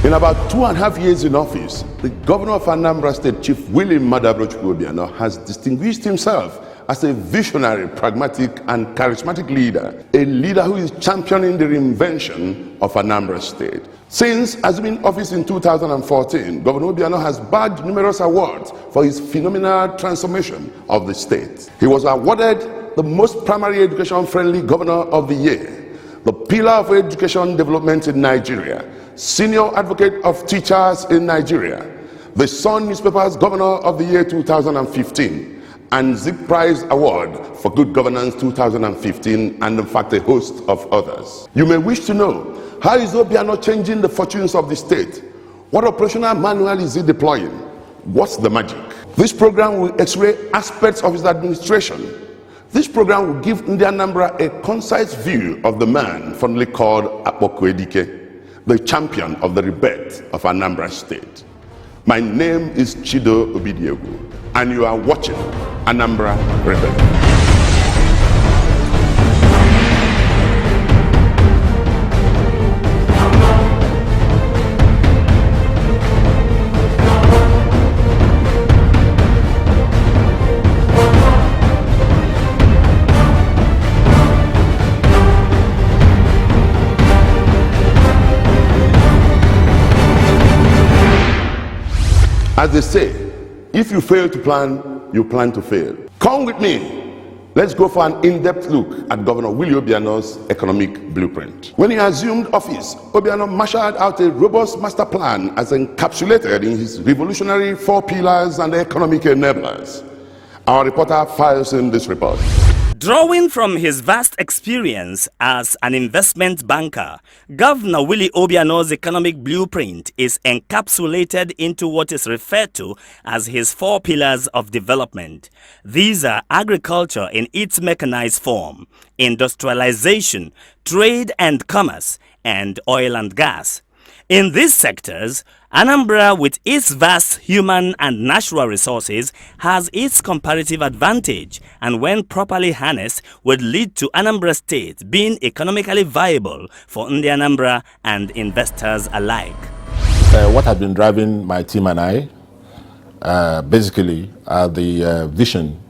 In about 2.5 years in office, the governor of Anambra State, Chief William Obiano, has distinguished himself as a visionary, pragmatic, and charismatic leader, a leader who is championing the reinvention of Anambra State. Since assuming office in 2014, Governor Obiano has bagged numerous awards for his phenomenal transformation of the state. He was awarded the most primary education-friendly governor of the year, the pillar of education development in Nigeria, senior advocate of teachers in Nigeria, the Sun newspaper's governor of the year 2015, and Zik Prize Award for Good Governance 2015, and in fact a host of others. You may wish to know, how is Obiano changing the fortunes of the state? What operational manual is he deploying? What's the magic? This program will x-ray aspects of his administration. This program will give Anambra a concise view of the man fondly called Apokwedike, the champion of the ReBirth of Anambra State. My name is Chido Obidiegu, and you are watching Anambra ReBirth. As they say, if you fail to plan, you plan to fail. Come with me. Let's go for an in-depth look at Governor Willie Obiano's economic blueprint. When he assumed office, Obiano marshaled out a robust master plan as encapsulated in his revolutionary 4 pillars and economic enablers. Our reporter files in this report. Drawing from his vast experience as an investment banker, Governor Willie Obiano's economic blueprint is encapsulated into what is referred to as his 4 pillars of development. These are agriculture in its mechanized form, industrialization, trade and commerce, and oil and gas. In these sectors, Anambra, with its vast human and natural resources, has its comparative advantage, and when properly harnessed, would lead to Anambra State being economically viable for Anambra and investors alike. What has been driving my team and I, basically, are the vision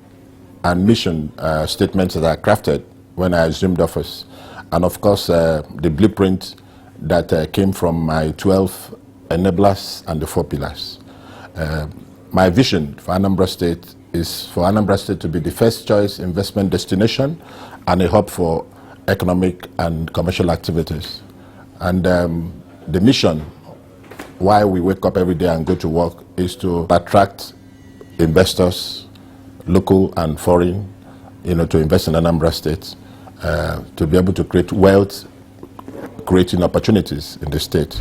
and mission statements that I crafted when I assumed office, and of course, the blueprint that came from my 12 enablers and the 4 pillars. My vision for Anambra State is for Anambra State to be the first choice investment destination and a hub for economic and commercial activities. And the mission, why we wake up every day and go to work, is to attract investors, local and foreign, to invest in Anambra State, to be able to create wealth, creating opportunities in the state.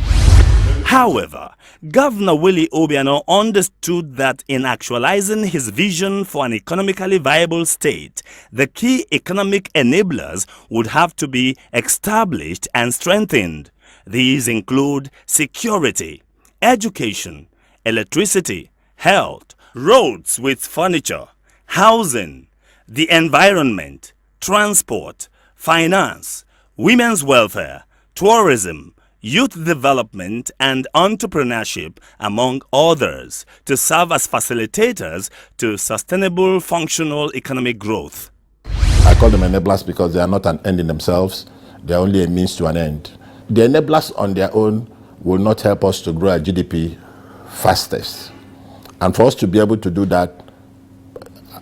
However, Governor Willie Obiano understood that in actualizing his vision for an economically viable state, the key economic enablers would have to be established and strengthened. These include security, education, electricity, health, roads with furniture, housing, the environment, transport, finance, women's welfare, tourism, youth development, and entrepreneurship, among others, to serve as facilitators to sustainable, functional economic growth. I call them enablers because they are not an end in themselves, they are only a means to an end. The enablers on their own will not help us to grow our GDP fastest. And for us to be able to do that,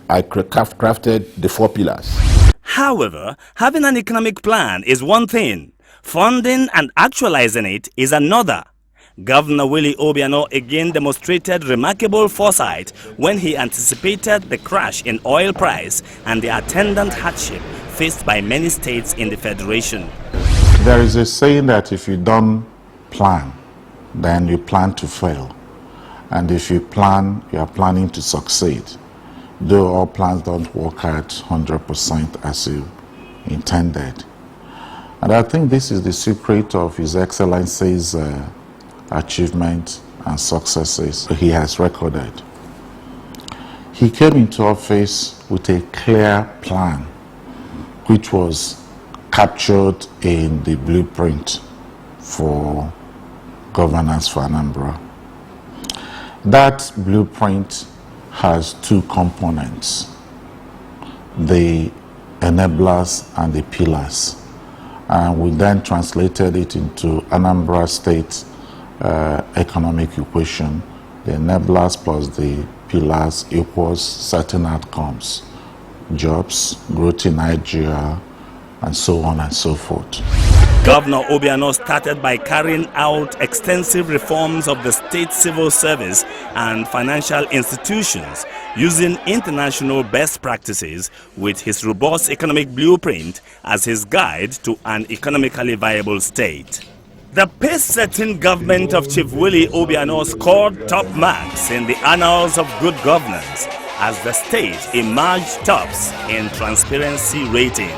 I crafted the 4 pillars. However, having an economic plan is one thing. Funding and actualizing it is another. Governor Willie Obiano again demonstrated remarkable foresight when he anticipated the crash in oil price and the attendant hardship faced by many states in the Federation. There is a saying that if you don't plan, then you plan to fail. And if you plan, you are planning to succeed. Though all plans don't work out 100% as you intended. And I think this is the secret of His Excellency's achievements and successes he has recorded. He came into office with a clear plan, which was captured in the blueprint for governance for Anambra. That blueprint has two components: the enablers and the pillars. And we then translated it into Anambra State economic equation. The enablers plus the pillars equals certain outcomes: jobs, growth in Nigeria, and so on and so forth. Governor Obiano started by carrying out extensive reforms of the state civil service and financial institutions using international best practices, with his robust economic blueprint as his guide to an economically viable state. The pace-setting government of Chief Willie Obiano scored top marks in the annals of good governance as the state emerged tops in transparency rating.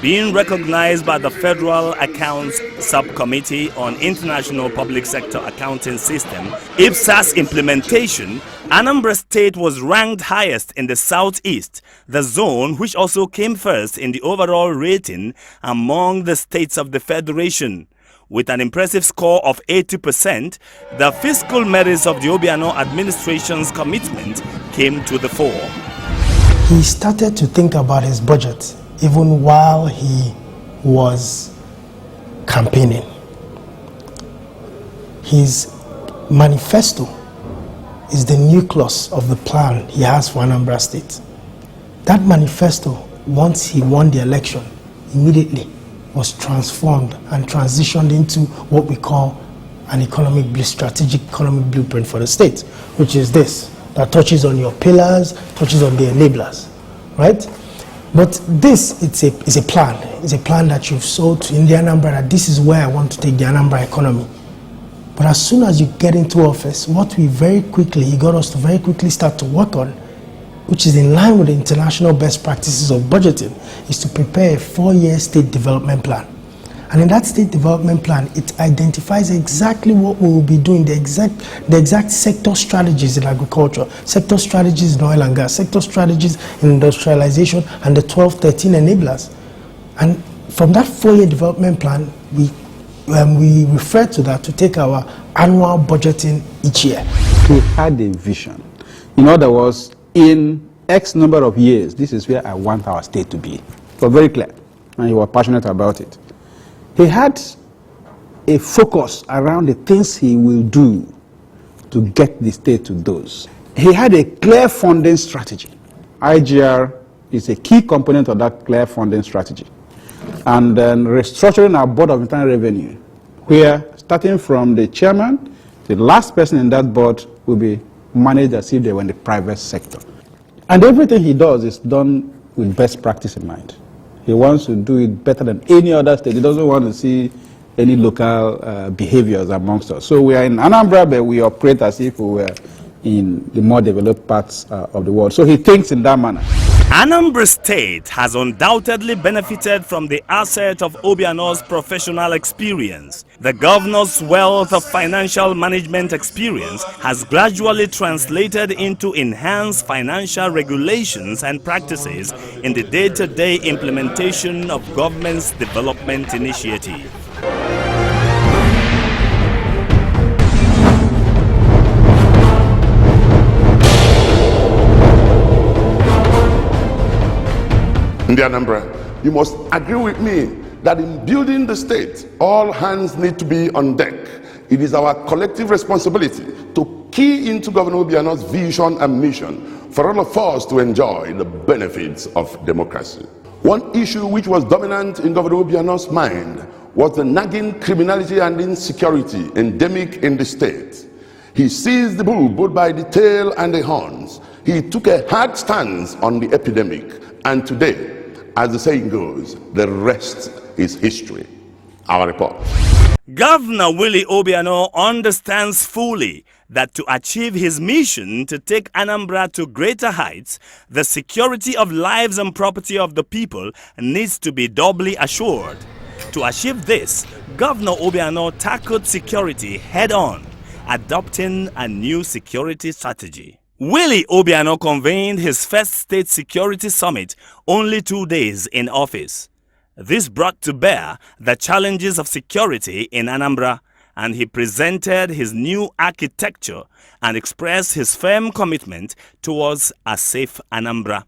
Being recognized by the Federal Accounts Subcommittee on International Public Sector Accounting System, IPSAS implementation, Anambra State was ranked highest in the Southeast, the zone which also came first in the overall rating among the states of the Federation. With an impressive score of 80%, the fiscal merits of the Obiano administration's commitment came to the fore. He started to think about his budget even while he was campaigning. His manifesto is the nucleus of the plan he has for Anambra State. That manifesto, once he won the election, immediately was transformed and transitioned into what we call an strategic economic blueprint for the state, which is this, that touches on your pillars, touches on the enablers, right? But this, it's a plan. It's a plan that you've sold to India Anambra, that this is where I want to take the Anambra economy. But as soon as you get into office, what he got us to very quickly start to work on, which is in line with the international best practices of budgeting, is to prepare a 4-year state development plan. And in that state development plan, it identifies exactly what we will be doing, the exact sector strategies in agriculture, sector strategies in oil and gas, sector strategies in industrialization, and the 12-13 enablers. And from that 4-year development plan, we refer to that to take our annual budgeting each year. He had a vision. In other words, in X number of years, this is where I want our state to be. So very clear, and he was passionate about it. He had a focus around the things he will do to get the state to those. He had a clear funding strategy. IGR is a key component of that clear funding strategy. And then restructuring our Board of Internal Revenue, where starting from the chairman, the last person in that board will be managed as if they were in the private sector. And everything he does is done with best practice in mind. He wants to do it better than any other state. He doesn't want to see any local behaviors amongst us. So we are in Anambra, but we operate as if we were in the more developed parts of the world. So he thinks in that manner. Anambra State has undoubtedly benefited from the asset of Obiano's professional experience. The governor's wealth of financial management experience has gradually translated into enhanced financial regulations and practices in the day-to-day implementation of government's development initiative. In the Anambra, you must agree with me that in building the state, all hands need to be on deck. It is our collective responsibility to key into Governor Obiano's vision and mission for all of us to enjoy the benefits of democracy. One issue which was dominant in Governor Obiano's mind was the nagging criminality and insecurity endemic in the state. He seized the bull both by the tail and the horns. He took a hard stance on the epidemic, and today, as the saying goes, the rest is history. Our report. Governor Willie Obiano understands fully that to achieve his mission to take Anambra to greater heights, the security of lives and property of the people needs to be doubly assured. To achieve this, Governor Obiano tackled security head-on, adopting a new security strategy. Willie Obiano convened his first state security summit only 2 days in office. This brought to bear the challenges of security in Anambra and he presented his new architecture and expressed his firm commitment towards a safe Anambra.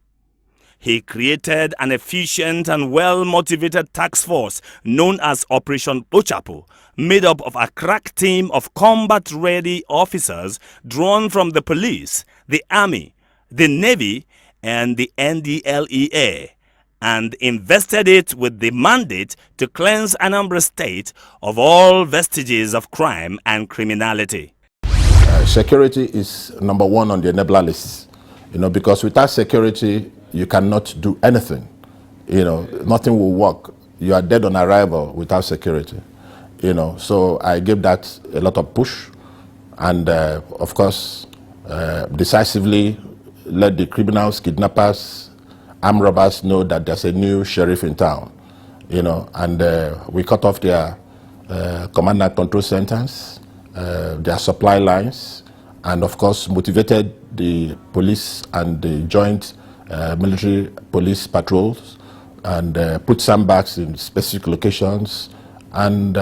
He created an efficient and well-motivated task force known as Operation Pochapo, made up of a crack team of combat-ready officers drawn from the police, the army, the navy, and the NDLEA, and invested it with the mandate to cleanse Anambra State of all vestiges of crime and criminality. Security is number one on the enabler list, because without security, you cannot do anything. Nothing will work. You are dead on arrival without security. So I gave that a lot of push, and of course, decisively let the criminals, kidnappers, armed robbers know that there's a new sheriff in town. And we cut off their command and control centers, their supply lines, and of course motivated the police and the joint military police patrols, and put sandbags in specific locations, and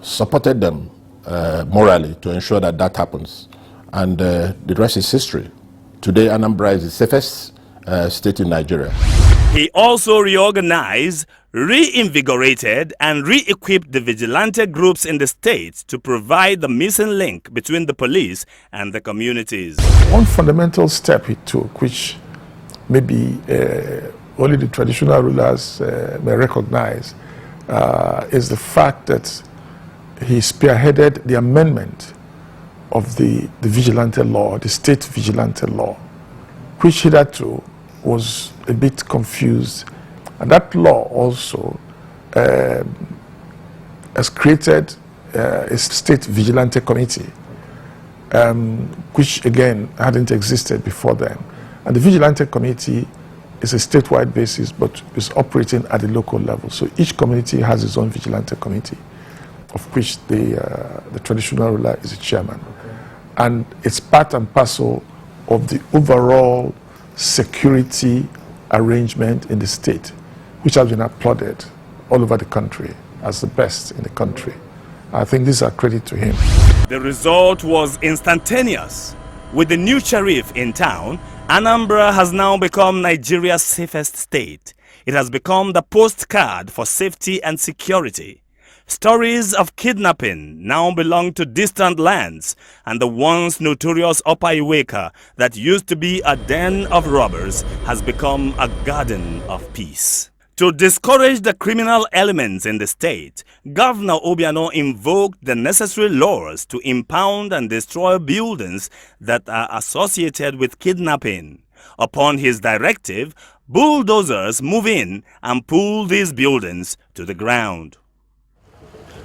supported them morally to ensure that that happens. And the rest is history. Today, Anambra is the safest state in Nigeria. He also reorganized, reinvigorated, and re-equipped the vigilante groups in the state to provide the missing link between the police and the communities. One fundamental step he took, which maybe only the traditional rulers may recognize, is the fact that he spearheaded the amendment of the vigilante law, the state vigilante law, which hitherto was a bit confused. And that law also has created a state vigilante committee, which again hadn't existed before then. And the vigilante committee is a statewide basis, but is operating at the local level. So each community has its own vigilante committee, of which the traditional ruler is the chairman. Okay. And it's part and parcel of the overall security arrangement in the state, which has been applauded all over the country as the best in the country. I think these are credit to him. The result was instantaneous. With the new sheriff in town, Anambra has now become Nigeria's safest state. It has become the postcard for safety and security. Stories of kidnapping now belong to distant lands, and the once notorious Upper Iweka that used to be a den of robbers has become a garden of peace. To discourage the criminal elements in the state, Governor Obiano invoked the necessary laws to impound and destroy buildings that are associated with kidnapping. Upon his directive, bulldozers move in and pull these buildings to the ground.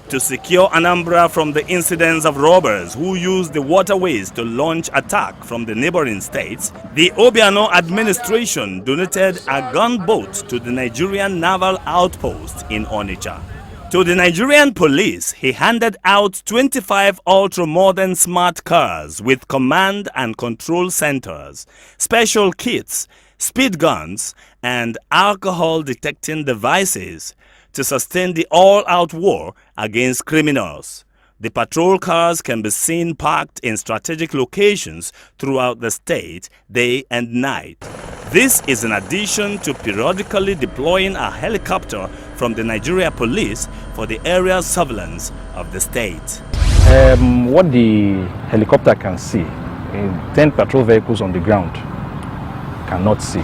To secure Anambra from the incidents of robbers who use the waterways to launch attack from the neighboring states, the Obiano administration donated a gunboat to the Nigerian naval outpost in Onitsha. To the Nigerian police, he handed out 25 ultra-modern smart cars with command and control centers, special kits, speed guns, and alcohol-detecting devices to sustain the all-out war against criminals. The patrol cars can be seen parked in strategic locations throughout the state, day and night. This is in addition to periodically deploying a helicopter from the Nigeria Police for the area surveillance of the state. What the helicopter can see, 10 patrol vehicles on the ground cannot see.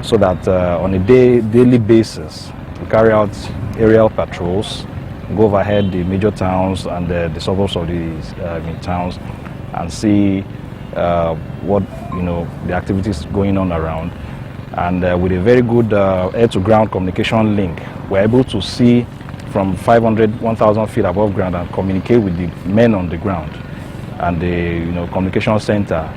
So that on a daily basis, we carry out aerial patrols, go overhead the major towns and the suburbs of the towns, and see what the activities going on around. And with a very good air-to-ground communication link, we're able to see from 500, 1,000 feet above ground and communicate with the men on the ground. And the communication center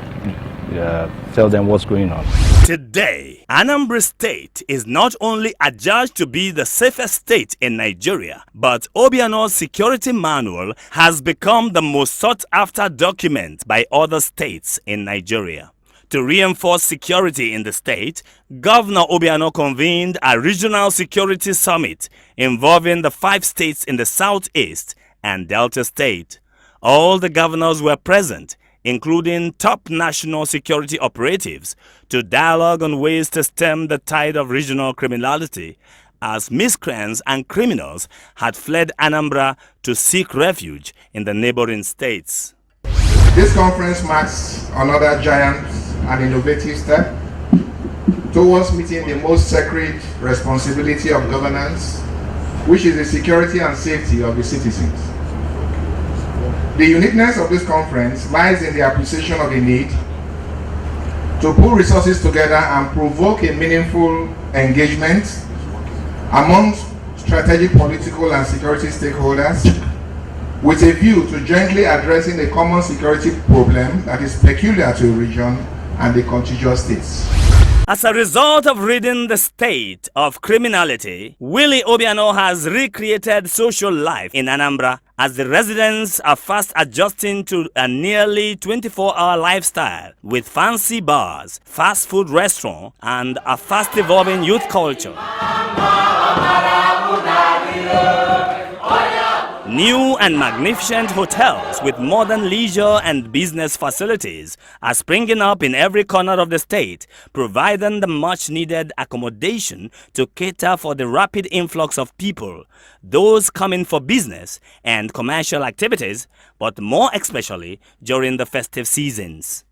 tell them what's going on. Today, Anambra State is not only adjudged to be the safest state in Nigeria, but Obiano's security manual has become the most sought-after document by other states in Nigeria. To reinforce security in the state, Governor Obiano convened a regional security summit involving the 5 states in the southeast and Delta State. All the governors were present, including top national security operatives, to dialogue on ways to stem the tide of regional criminality, as miscreants and criminals had fled Anambra to seek refuge in the neighboring states. This conference marks another giant and innovative step towards meeting the most sacred responsibility of governance, which is the security and safety of the citizens. The uniqueness of this conference lies in the appreciation of the need to pull resources together and provoke a meaningful engagement amongst strategic political and security stakeholders with a view to jointly addressing a common security problem that is peculiar to a region and the contiguous states. As a result of ridding the state of criminality, Willie Obiano has recreated social life in Anambra as the residents are fast adjusting to a nearly 24-hour lifestyle with fancy bars, fast food restaurants, and a fast-evolving youth culture. New and magnificent hotels with modern leisure and business facilities are springing up in every corner of the state, providing the much-needed accommodation to cater for the rapid influx of people, those coming for business and commercial activities, but more especially during the festive seasons.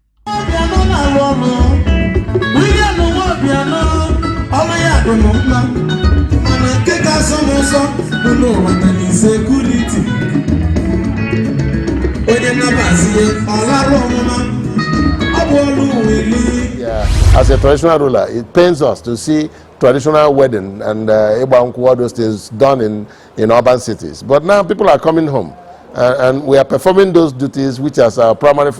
As a traditional ruler, it pains us to see traditional wedding and all those things done in urban cities. But now people are coming home, and we are performing those duties which are our primary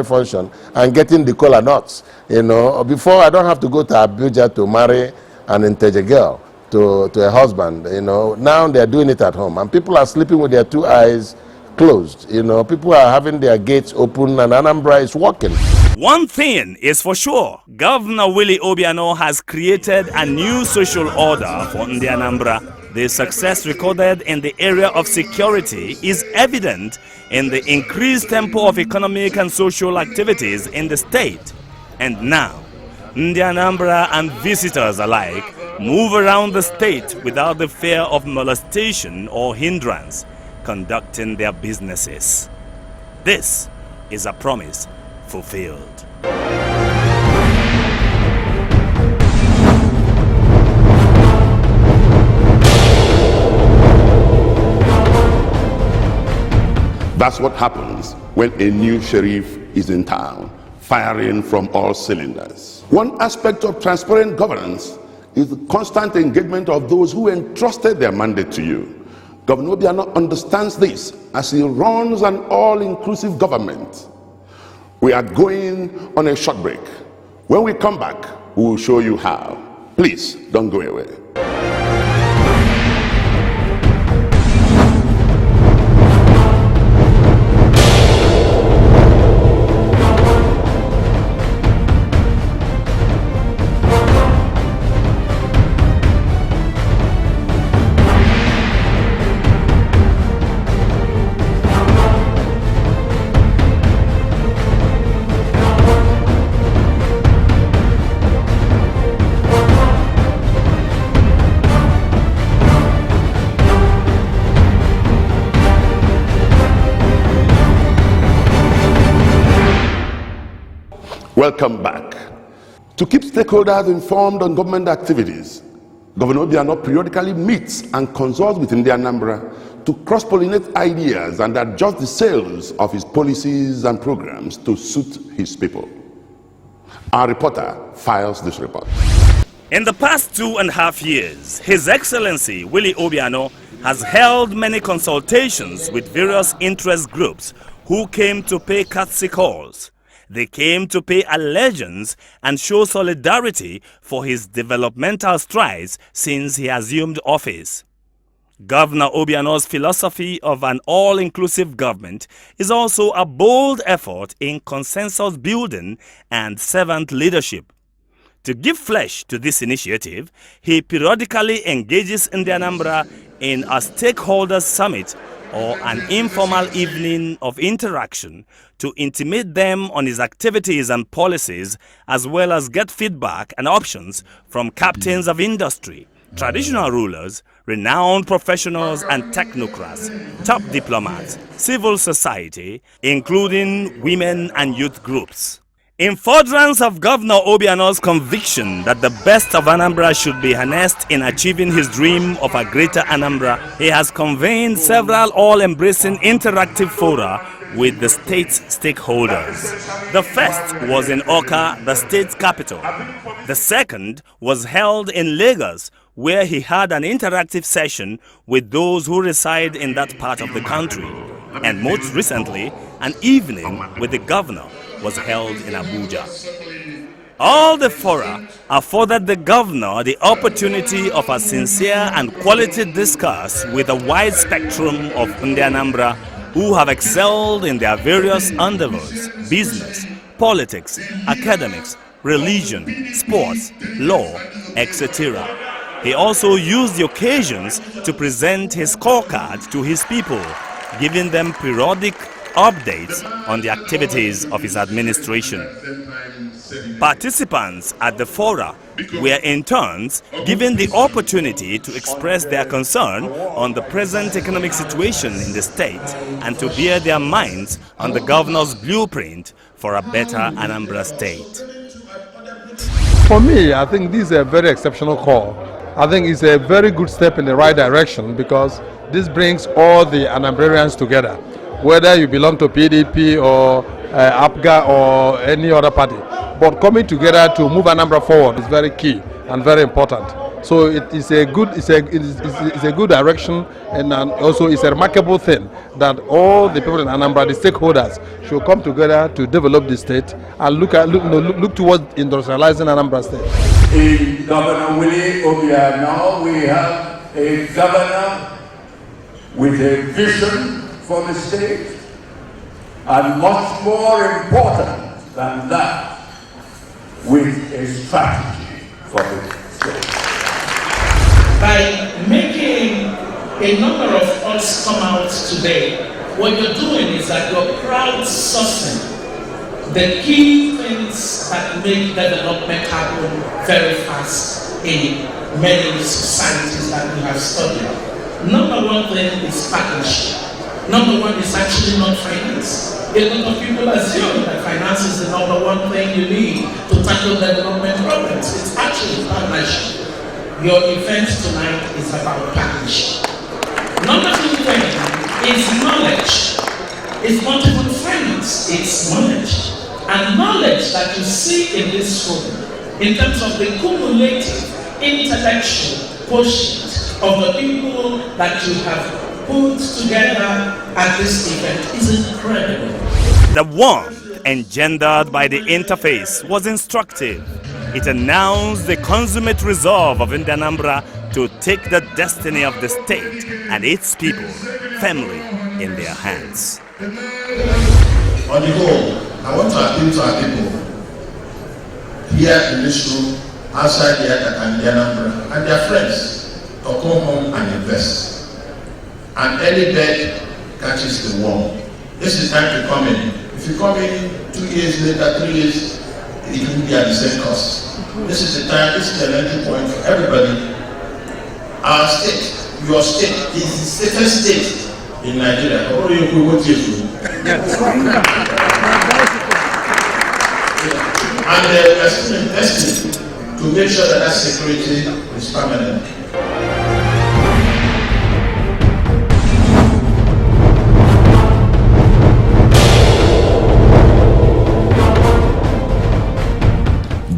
function, and getting the kola nuts. You know, before I don't have to go to Abuja to marry an Integer girl to a husband. You know, now they are doing it at home, and people are sleeping with their two eyes closed. You know, people are having their gates open, and Anambra is working. One thing is for sure, Governor Willie Obiano has created a new social order for Ndi Anambra. The success recorded in the area of security is evident in the increased tempo of economic and social activities in the state. And now, Ndi Anambra and visitors alike move around the state without the fear of molestation or hindrance, conducting their businesses. This is a promise fulfilled. That's what happens when a new sheriff is in town, firing from all cylinders. One aspect of transparent governance is the constant engagement of those who entrusted their mandate to you. Governor Obiano understands this as he runs an all-inclusive government. We are going on a short break. When we come back, we will show you how. Please, don't go away. Welcome back. To keep stakeholders informed on government activities, Governor Obiano periodically meets and consults with Ndi Anambra to cross-pollinate ideas and adjust the sails of his policies and programs to suit his people. Our reporter files this report. In the past 2.5 years, His Excellency Willie Obiano has held many consultations with various interest groups who came to pay courtesy calls. They came to pay allegiance and show solidarity for his developmental strides since he assumed office. Governor Obiano's philosophy of an all-inclusive government is also a bold effort in consensus building and servant leadership. To give flesh to this initiative, he periodically engages Ndi Anambra in a stakeholders summit or an informal evening of interaction to intimate them on his activities and policies, as well as get feedback and options from captains of industry, traditional rulers, renowned professionals and technocrats, top diplomats, civil society, including women and youth groups. In furtherance of Governor Obiano's conviction that the best of Anambra should be harnessed in achieving his dream of a greater Anambra, he has convened several all-embracing interactive fora with the state's stakeholders. The first was in Awka, the state's capital. The second was held in Lagos, where he had an interactive session with those who reside in that part of the country. And most recently, an evening with the governor was held in Abuja. All the fora afforded the governor the opportunity of a sincere and quality discourse with a wide spectrum of Anambra who have excelled in their various endeavors: business, politics, academics, religion, sports, law, etc. He also used the occasions to present his scorecard to his people, giving them periodic updates on the activities of his administration. Participants at the fora were in turns given the opportunity to express their concern on the present economic situation in the state and to bear their minds on the governor's blueprint for a better Anambra state. For me, I think this is a very exceptional call. I think it's a very good step in the right direction because this brings all the Anambrarians together, whether you belong to PDP or APGA or any other party. But coming together to move Anambra forward is very key and very important. So it is a good direction, and also it's a remarkable thing that all the people in Anambra, the stakeholders, should come together to develop the state and look towards industrializing Anambra state. In Governor Willie Obiano, we have a governor with a vision for the state, and much more important than that, with a strategy for the state. By making a number of us come out today, what you're doing is that you're crowdsourcing the key things that make development happen very fast in many societies that we have studied. Number one thing is partnership. Number one is actually not finance. A lot of people assume that finance is the number one thing you need to tackle development problems. It's actually partnership. Your event tonight is about partnership. Number two thing is knowledge. It's not even finance, it's knowledge. And knowledge that you see in this room, in terms of the cumulative intellectual quotient of the people that you have put together at this event, is incredible. The warmth engendered by the interface was instructive. It announced the consummate resolve of Anambra to take the destiny of the state and its people firmly in their hands. On the whole, I want to appeal to our people here in this room, outside here at Anambra, and their friends to come home and invest. And any bird catches the worm. This is time to come in. If you come in 2 years later, 3 years, it will be at the same cost. This is the time, this is the entry point for everybody. Our state, your state, is the safest state in Nigeria. And we're still investing to make sure that security is permanent.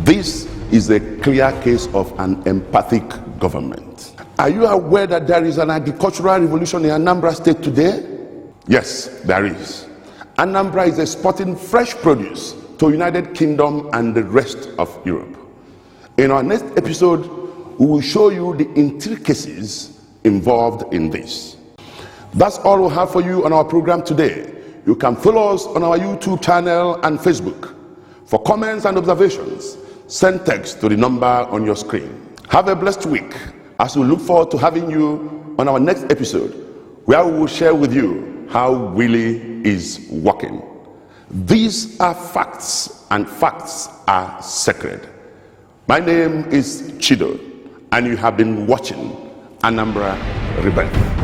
This is a clear case of an empathic government. Are you aware that there is an agricultural revolution in Anambra State today? Yes, there is. Anambra is exporting fresh produce to United Kingdom and the rest of Europe. In our next episode, we will show you the intricacies involved in this. That's all we have for you on our program today. You can follow us on our YouTube channel and Facebook. For comments and observations, send text to the number on your screen. Have a blessed week as we look forward to having you on our next episode where we will share with you how Willie is working. These are facts, and facts are sacred. My name is Chido, and you have been watching Anambra ReBirth.